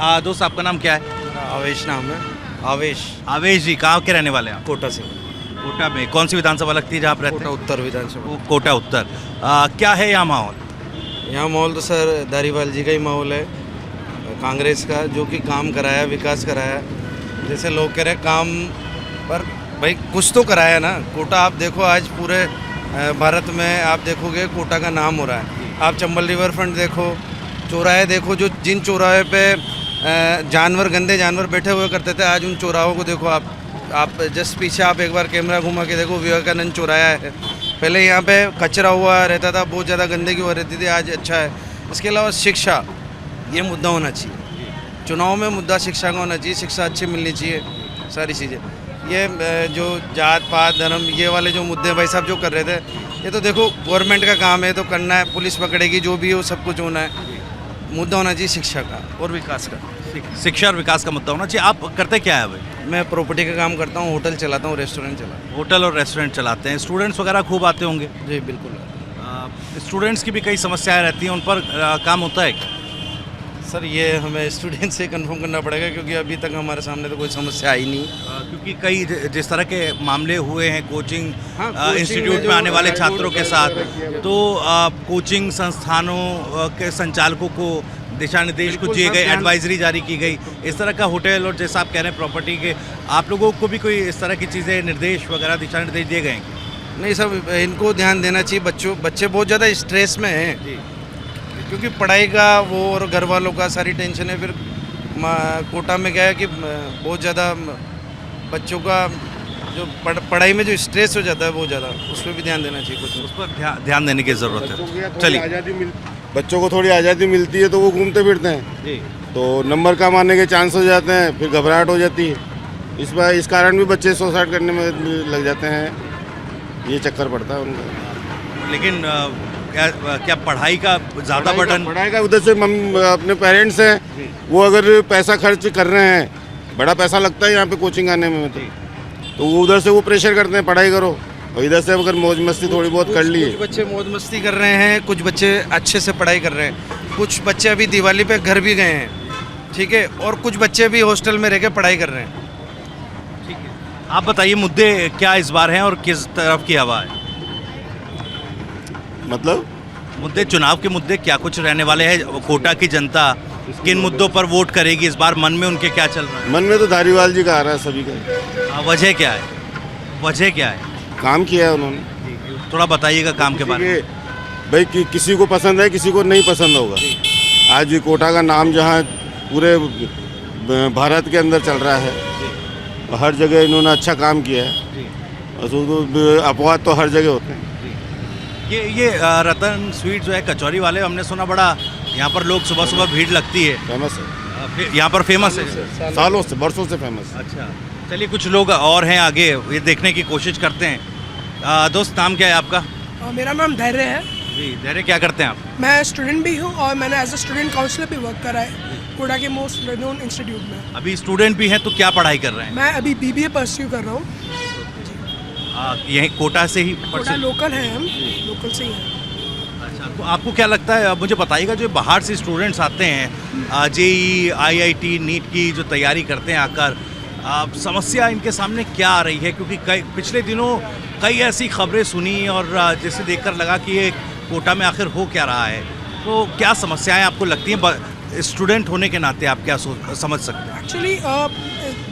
दोस्त आपका नाम क्या है? आवेश नाम है। आवेश। आवेश जी, कहाँ के रहने वाले हैं आप? कोटा से। कोटा में कौन सी विधानसभा लगती है जहाँ आप रहते कोटा हैं? उत्तर विधानसभा। कोटा उत्तर। क्या है यहाँ माहौल? यहाँ माहौल तो सर धारीवाल जी का ही माहौल है, कांग्रेस का, जो कि काम कराया, विकास कराया। जैसे लोग कह रहे काम, पर भाई कुछ तो कराया ना। कोटा आप देखो, आज पूरे भारत में आप देखोगे कोटा का नाम हो रहा है। आप चंबल रिवर फ्रंट देखो, चौराहे देखो, जो जिन चौराहे पे जानवर, गंदे जानवर बैठे हुए करते थे, आज उन चौराहों को देखो आप जस्ट पीछे आप एक बार कैमरा घुमा के देखो, विवेकानंद चौराहा है। पहले यहाँ पे कचरा हुआ रहता था, बहुत ज़्यादा गंदगी हो रहती थी, आज अच्छा है। इसके अलावा शिक्षा, ये मुद्दा होना चाहिए चुनाव में, मुद्दा शिक्षा का होना चाहिए। शिक्षा अच्छी मिलनी चाहिए, सारी चीज़ें। ये जो जात पात धर्म ये वाले जो मुद्दे भाई साहब जो कर रहे थे, ये तो देखो गवर्नमेंट का काम है, तो करना है, पुलिस पकड़ेगी, जो भी हो सब कुछ होना है। मुद्दा होना चाहिए शिक्षा का और विकास का। शिक्षा और विकास का मुद्दा होना चाहिए। आप करते क्या है भाई? मैं प्रॉपर्टी का काम करता हूँ, होटल चलाता हूँ, रेस्टोरेंट चलाता हूँ। होटल और रेस्टोरेंट चलाते हैं। स्टूडेंट्स वगैरह खूब आते होंगे? जी बिल्कुल। स्टूडेंट्स की भी कई समस्याएं रहती हैं, उन पर काम होता है क्या? सर ये हमें स्टूडेंट से कंफर्म करना पड़ेगा, क्योंकि अभी तक हमारे सामने तो कोई समस्या आई नहीं। क्योंकि कई जिस तरह के मामले हुए हैं कोचिंग कोचिंग इंस्टीट्यूट में में आने वाले जो छात्रों के साथ, तो कोचिंग संस्थानों के संचालकों को दिशा निर्देश कुछ दिए गए, एडवाइजरी जारी की गई। इस तरह का होटल और जैसा आप कह रहे हैं प्रॉपर्टी के, आप लोगों को भी कोई इस तरह की चीज़ें, निर्देश वगैरह, दिशा निर्देश दिए गए हैं? नहीं सर, इनको ध्यान देना चाहिए। बच्चे बहुत ज़्यादा स्ट्रेस में हैं, क्योंकि पढ़ाई का वो और घर वालों का सारी टेंशन है। फिर कोटा में क्या है कि बहुत ज़्यादा बच्चों का जो पढ़ाई में जो स्ट्रेस हो जाता है बहुत ज़्यादा, उस पर भी ध्यान देना चाहिए। कुछ उस पर ध्यान देने की ज़रूरत है। चलिए, बच्चों को थोड़ी आज़ादी मिलती है तो वो घूमते फिरते हैं, जी। तो नंबर कम आने के चांस हो जाते हैं, फिर घबराहट हो जाती है। इस कारण भी बच्चे सुसाइड करने में लग जाते हैं, ये चक्कर पड़ता है उनका। लेकिन क्या पढ़ाई का ज़्यादा बर्डन? पढ़ाई का उधर से अपने पेरेंट्स हैं, वो अगर पैसा खर्च कर रहे हैं, बड़ा पैसा लगता है यहाँ पे कोचिंग आने में, तो वो उधर से वो प्रेशर करते हैं पढ़ाई करो, और इधर से अगर मौज मस्ती थोड़ी बहुत कर ली। कुछ बच्चे मौज मस्ती कर रहे हैं, कुछ बच्चे अच्छे से पढ़ाई कर रहे हैं, कुछ बच्चे अभी दिवाली पे घर भी गए हैं, ठीक है, और कुछ बच्चे भी हॉस्टल में रह के पढ़ाई कर रहे हैं। ठीक है, आप बताइए मुद्दे क्या इस बार हैं और किस तरफ की हवा है? मतलब मुद्दे, चुनाव के मुद्दे क्या कुछ रहने वाले हैं? कोटा की जनता किन मुद्दों पर वोट करेगी इस बार? मन में उनके क्या चल रहा है? मन में तो धारीवाल जी का आ रहा है सभी का। वजह क्या है? वजह क्या है? काम किया है उन्होंने। थोड़ा बताइएगा काम के बारे में। भाई किसी को पसंद है, किसी को नहीं पसंद होगा। आज भी कोटा का नाम जहाँ पूरे भारत के अंदर चल रहा है, हर जगह इन्होंने अच्छा काम किया है, और अपवाद तो हर जगह होते हैं। ये रतन स्वीट जो है कचौरी वाले, हमने सुना बड़ा यहाँ पर लोग सुबह सुबह भीड़ लगती है। फेमस है यहाँ पर, फेमस है सालों से, बरसों से फेमस। अच्छा, चलिए कुछ लोग और हैं आगे, ये देखने की कोशिश करते हैं। दोस्त नाम क्या है आपका? मेरा नाम धैर्य है। जी धैर्य, क्या करते हैं आप? मैं स्टूडेंट भी हूँ और मैंने एज अ स्टूडेंट काउंसलर भी वर्क करा है कोटा के मोस्ट रेनोन इंस्टीट्यूट में। अभी स्टूडेंट भी हैं तो क्या पढ़ाई कर रहे हैं? मैं अभी BBA परस्यू कर रहा हूँ। यहीं कोटा से ही? कोटा लोकल है, हम लोकल से ही हैं। अच्छा, तो आपको क्या लगता है, मुझे बताइएगा, जो बाहर से स्टूडेंट्स आते हैं JEE IIT नीट की जो तैयारी करते हैं आकर, समस्या इनके सामने क्या आ रही है? क्योंकि पिछले दिनों कई ऐसी खबरें सुनी और जिसे देखकर लगा कि ये कोटा में आखिर हो क्या रहा है। तो क्या समस्याएं आपको लगती हैं? स्टूडेंट होने के नाते आप क्या समझ सकते हैं? एक्चुअली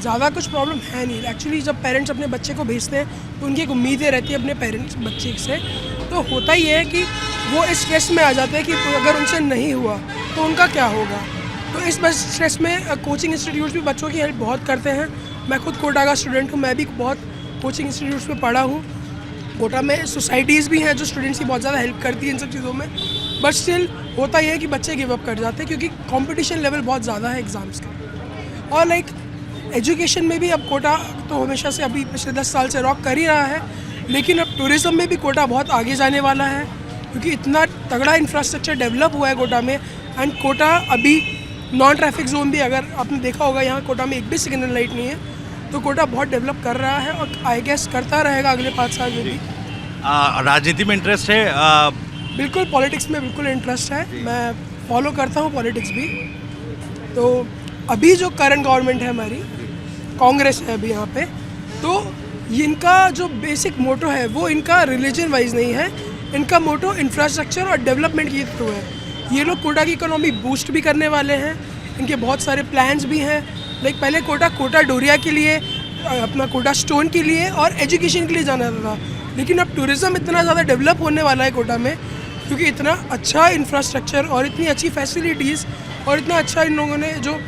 ज़्यादा कुछ प्रॉब्लम है नहीं। एक्चुअली जब पेरेंट्स अपने बच्चे को भेजते हैं तो उनकी एक उम्मीदें रहती है अपने पेरेंट्स बच्चे से, तो होता ही है कि वो इस स्ट्रेस में आ जाते हैं कि अगर उनसे नहीं हुआ तो उनका क्या होगा। तो इस स्ट्रेस में कोचिंग इंस्टीट्यूट्स भी बच्चों की हेल्प बहुत करते हैं। मैं खुद कोटा का स्टूडेंट हूँ, मैं भी बहुत कोचिंग इंस्टीट्यूट्स में पढ़ा हूँ। कोटा में सोसाइटीज़ भी हैं जो स्टूडेंट्स की बहुत ज़्यादा हेल्प करती हैं इन सब चीज़ों में, बट स्टिल होता ही है कि बच्चे गिव अप कर जाते हैं, क्योंकि कंपटीशन लेवल बहुत ज़्यादा है एग्ज़ाम्स का। और लाइक एजुकेशन में भी अब कोटा तो हमेशा से, अभी पिछले 10 साल से रॉक कर ही रहा है, लेकिन अब टूरिज़्म में भी कोटा बहुत आगे जाने वाला है, क्योंकि इतना तगड़ा इंफ्रास्ट्रक्चर डेवलप हुआ है कोटा में। एंड कोटा अभी नॉन ट्रैफिक जोन भी, अगर आपने देखा होगा, यहाँ कोटा में एक भी सिग्नल लाइट नहीं है, तो कोटा बहुत डेवलप कर रहा है और आई गेस करता रहेगा अगले 5 साल में भी। राजनीति में इंटरेस्ट है? बिल्कुल, पॉलिटिक्स में बिल्कुल इंटरेस्ट है, मैं फॉलो करता हूँ पॉलिटिक्स भी। तो अभी जो करंट गवर्नमेंट है हमारी, कांग्रेस है अभी यहाँ पे, तो इनका जो बेसिक मोटो है वो इनका रिलीजन वाइज नहीं है, इनका मोटो इंफ्रास्ट्रक्चर और डेवलपमेंट के थ्रू है। ये लोग कोटा की इकोनॉमी बूस्ट भी करने वाले हैं, इनके बहुत सारे प्लान्स भी हैं। लाइक पहले कोटा डोरिया के लिए, अपना कोटा स्टोन के लिए और एजुकेशन के लिए जाना था, लेकिन अब टूरिज़्म इतना ज़्यादा डेवलप होने वाला है कोटा में, क्योंकि इतना अच्छा इंफ्रास्ट्रक्चर और इतनी अच्छी फैसिलिटीज़ और इतना अच्छा इन लोगों ने जो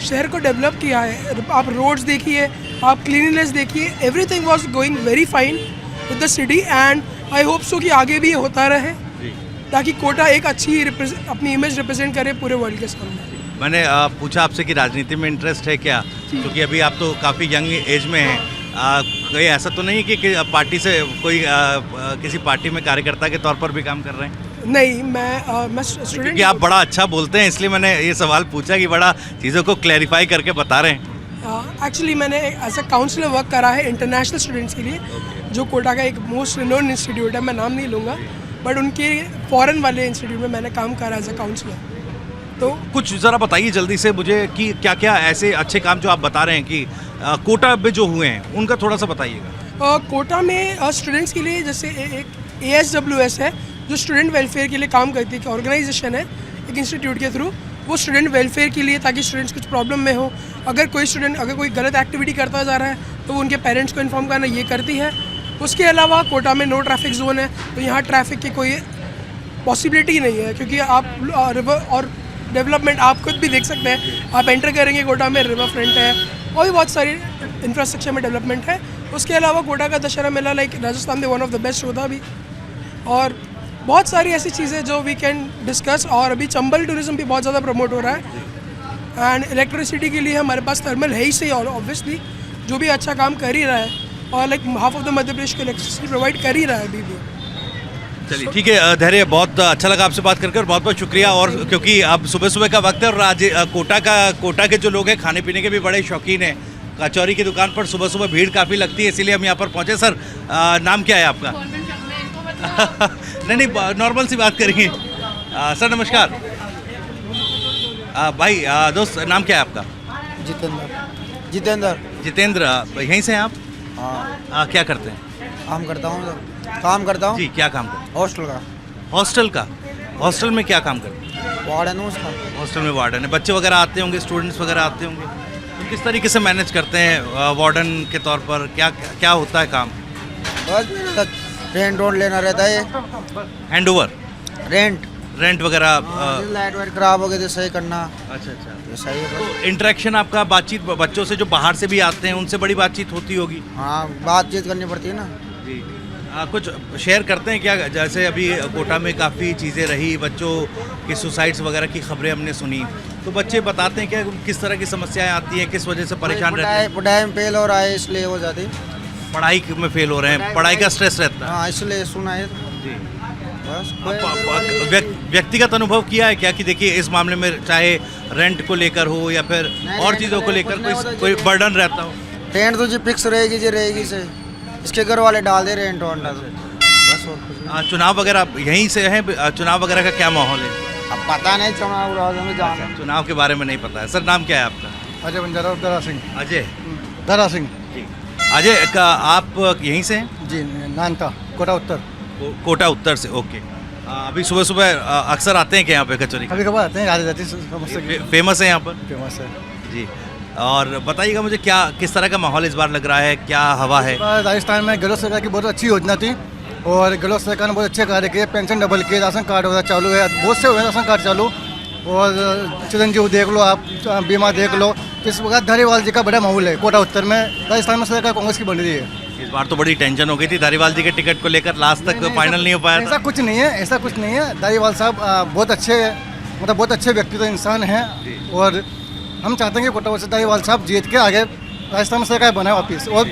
शहर को डेवलप किया है। आप रोड्स देखिए, आप क्लीनलीनेस देखिए, everything was going very fine with the city and I hope so कि आगे भी ये होता रहे, ताकि कोटा एक अच्छी अपनी इमेज रिप्रेजेंट करे पूरे वर्ल्ड के सामने। मैंने पूछा आपसे कि राजनीति में इंटरेस्ट है क्या, क्योंकि अभी आप तो काफ़ी यंग एज में हैं। कोई ऐसा तो नहीं है कि पार्टी से कोई किसी पार्टी में कार्यकर्ता के तौर पर भी काम कर रहे हैं? नहीं, मैं स्टूडेंट। क्योंकि आप बड़ा अच्छा बोलते हैं, इसलिए मैंने ये सवाल पूछा कि बड़ा चीज़ों को क्लैरिफाई करके बता रहे हैं। एक्चुअली मैंने एज अ काउंसलर वर्क करा है इंटरनेशनल स्टूडेंट्स के लिए, जो कोटा का एक मोस्ट रिनोन इंस्टीट्यूट है, मैं नाम नहीं लूँगा, बट उनके फॉरेन वाले इंस्टीट्यूट में मैंने काम करा एज अ काउंसलर। तो कुछ ज़रा बताइए जल्दी से मुझे कि क्या क्या ऐसे अच्छे काम जो आप बता रहे हैं कि कोटा में जो हुए हैं उनका थोड़ा सा बताइएगा। कोटा में स्टूडेंट्स के लिए जैसे एक ASWS है जो स्टूडेंट वेलफेयर के लिए काम करती है, कि ऑर्गेनाइजेशन है एक इंस्टीट्यूट के थ्रू, वो स्टूडेंट वेलफेयर के लिए, ताकि स्टूडेंट्स कुछ प्रॉब्लम में हो, अगर कोई स्टूडेंट अगर कोई गलत एक्टिविटी करता जा रहा है तो वो उनके पेरेंट्स को इन्फॉर्म करना, ये करती है। उसके अलावा कोटा में नो ट्रैफिक जोन है, तो यहाँ ट्रैफिक की कोई पॉसिबिलिटी नहीं है, क्योंकि आप रिवर और डेवलपमेंट आप खुद भी देख सकते हैं, आप एंटर करेंगे कोटा में रिवर फ्रंट है और भी बहुत सारी इंफ्रास्ट्रक्चर में डेवलपमेंट है। उसके अलावा कोटा का दशहरा मेला लाइक राजस्थान में वन ऑफ द बेस्ट होता भी, और बहुत सारी ऐसी चीज़ें जो वी कैन डिस्कस। और अभी चंबल टूरिज्म भी बहुत ज़्यादा प्रमोट हो रहा है, एंड इलेक्ट्रिसिटी के लिए हमारे पास थर्मल है ही सही, और ऑब्वियसली जो भी अच्छा काम कर ही रहा है, और like half of the Madhya Pradesh को इलेक्ट्रिसिटी प्रोवाइड कर ही रहा है अभी भी। चलिए ठीक है धैर्य, बहुत अच्छा लगा आपसे बात करके और बहुत बहुत शुक्रिया। और क्योंकि अब सुबह सुबह का वक्त है और आज कोटा के जो लोग हैं खाने पीने के भी बड़े शौकीन हैं, कचौरी की दुकान पर सुबह सुबह भीड़ काफ़ी लगती है, इसीलिए हम यहाँ पर पहुँचे। सर नाम क्या है आपका? नहीं नॉर्मल सी बात करेंगे। सर नमस्कार। भाई दोस्त नाम क्या है आपका? जितेंद्र, यहीं से हैं आप? हाँ, क्या करते हैं? काम करता हूँ जी, क्या काम करते हैं? हॉस्टल का। हॉस्टल में क्या काम करते हैं? वार्डन हूँ उसका। हॉस्टल में वार्डन है, बच्चे वगैरह आते होंगे, स्टूडेंट्स वगैरह आते होंगे, तो किस तरीके से मैनेज करते हैं वार्डन के तौर पर? क्या होता है काम? बस रेंट लेना रहता है, हैंड ओवर रेंट वगैरह। लाइट वाइट खराब हो गई तो सही करना। अच्छा, ये सही है तो बस। इंटरेक्शन आपका, बातचीत बच्चों से जो बाहर से भी आते हैं उनसे बड़ी बातचीत होती होगी? हाँ, बातचीत करनी पड़ती है ना। जी, कुछ शेयर करते हैं क्या? जैसे अभी कोटा में काफ़ी चीज़ें रही, बच्चों की सुसाइड्स वगैरह की खबरें हमने सुनी, तो बच्चे बताते हैं क्या किस तरह की समस्याएं आती हैं, किस वजह से परेशान रहते हैं? पढ़ाई में फेल हो रहा है इसलिए हो जाती। पढ़ाई में फेल हो रहे हैं, पढ़ाई का स्ट्रेस रहता है। हाँ, इसलिए सुना है। जी, बस व्यक्तिगत अनुभव किया है क्या कि देखिए इस मामले में चाहे रेंट को लेकर हो या फिर और चीज़ों को लेकर कोई बर्डन रहता हो? रेंट तो जी फिक्स रहेगी से, इसके घर वाले डाल दे रेंट वरना तो बस। और कुछ नहीं। चुनाव वगैरह यहीं से है, चुनाव वगैरह का क्या माहौल है? अब पता नहीं, चुनाव में जाना। चुनाव के बारे में नहीं पता है। सर नाम क्या है आपका? अजय बंजारा, दरा सिंह। अजय दरा सिंह जी। अजय का आप यहीं से हैं? जी, नानका, कोटा उत्तर। कोटा उत्तर से, ओके। अभी सुबह सुबह अक्सर आते हैं क्या यहाँ पे कचौरी? कभी कभार आते हैं, आ जाती है। फेमस है यहाँ पर? फेमस है जी। और बताइएगा मुझे किस तरह का माहौल इस बार लग रहा है, क्या हवा है? राजस्थान में गहलोत सरकार की बहुत अच्छी योजना थी और गहलोत सरकार ने बहुत अच्छे कार्य किए। पेंशन डबल किए, राशन कार्ड वगैरह चालू है, बहुत से हुए राशन कार्ड चालू, और चिरंजीव देख लो आप, बीमा देख लो। इस वक्त धारीवाल जी का बड़ा माहौल है कोटा उत्तर में। राजस्थान में सरकार कांग्रेस की बन रही है। इस बार तो बड़ी टेंशन हो गई थी धारीवाल जी के टिकट को लेकर, लास्ट तक फाइनल नहीं हो पाया था। ऐसा कुछ नहीं है। धारीवाल साहब बहुत अच्छे व्यक्तित्व इंसान हैं, और हम चाहते हैं कि कोटा से धारीवाल साहब जीत के आगे राजस्थान में सरकार बनाए वापिस, और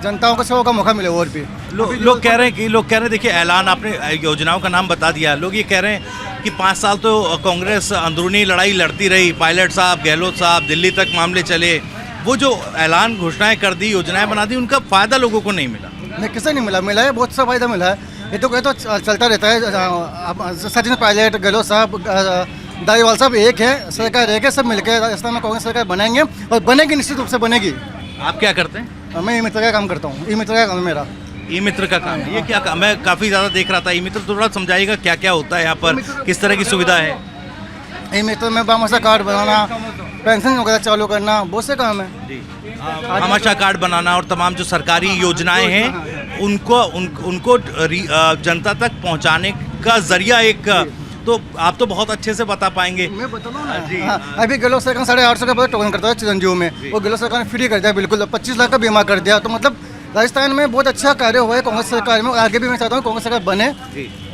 जनताओं को सेवा का मौका मिले। और भी लोग कह रहे हैं देखिए ऐलान, आपने योजनाओं का नाम बता दिया, लोग ये कह रहे हैं कि 5 साल तो कांग्रेस अंदरूनी लड़ाई लड़ती रही, पायलट साहब, गहलोत साहब, दिल्ली तक मामले चले, वो जो ऐलान घोषणाएं कर दी, योजनाएं बना दी, उनका फ़ायदा लोगों को नहीं मिला। नहीं, किसे नहीं मिला है, बहुत सा फायदा मिला है। ये तो चलता रहता है। सचिन पायलट, गहलोत साहब, दारीवाल साहब एक है, सरकार एक है, सब मिलकर राजस्थान में कांग्रेस सरकार बनाएंगे और बनेगी, निश्चित रूप से बनेगी। आप क्या करते हैं? मैं ई मित्र का काम करता हूँ, ई मित्र का काम है मेरा। ई मित्र का काम है, ये क्या काम? मैं काफ़ी ज़्यादा देख रहा था ई मित्र, थोड़ा समझाइएगा क्या क्या होता है यहाँ पर, किस तरह की सुविधा है? ई मित्र में बामाशा कार्ड बनाना, पेंशन वगैरह चालू करना, बहुत से काम है। जी, भामाशाह कार्ड बनाना और तमाम जो सरकारी योजनाएं हैं उनको जनता तक पहुंचाने का जरिया एक, तो आप तो बहुत अच्छे से बता पाएंगे। मैं बता दूँ ना जी, हाँ, अभी गहलोत सरकार 850 का पता टोकन करता है चिरंजीव में, वो गहलोत सरकार ने फ्री कर दिया, बिल्कुल 25 लाख का बीमा कर दिया। तो मतलब राजस्थान में बहुत अच्छा कार्य हुआ है कांग्रेस सरकार में, और आगे भी मैं चाहता हूँ कांग्रेस सरकार बने।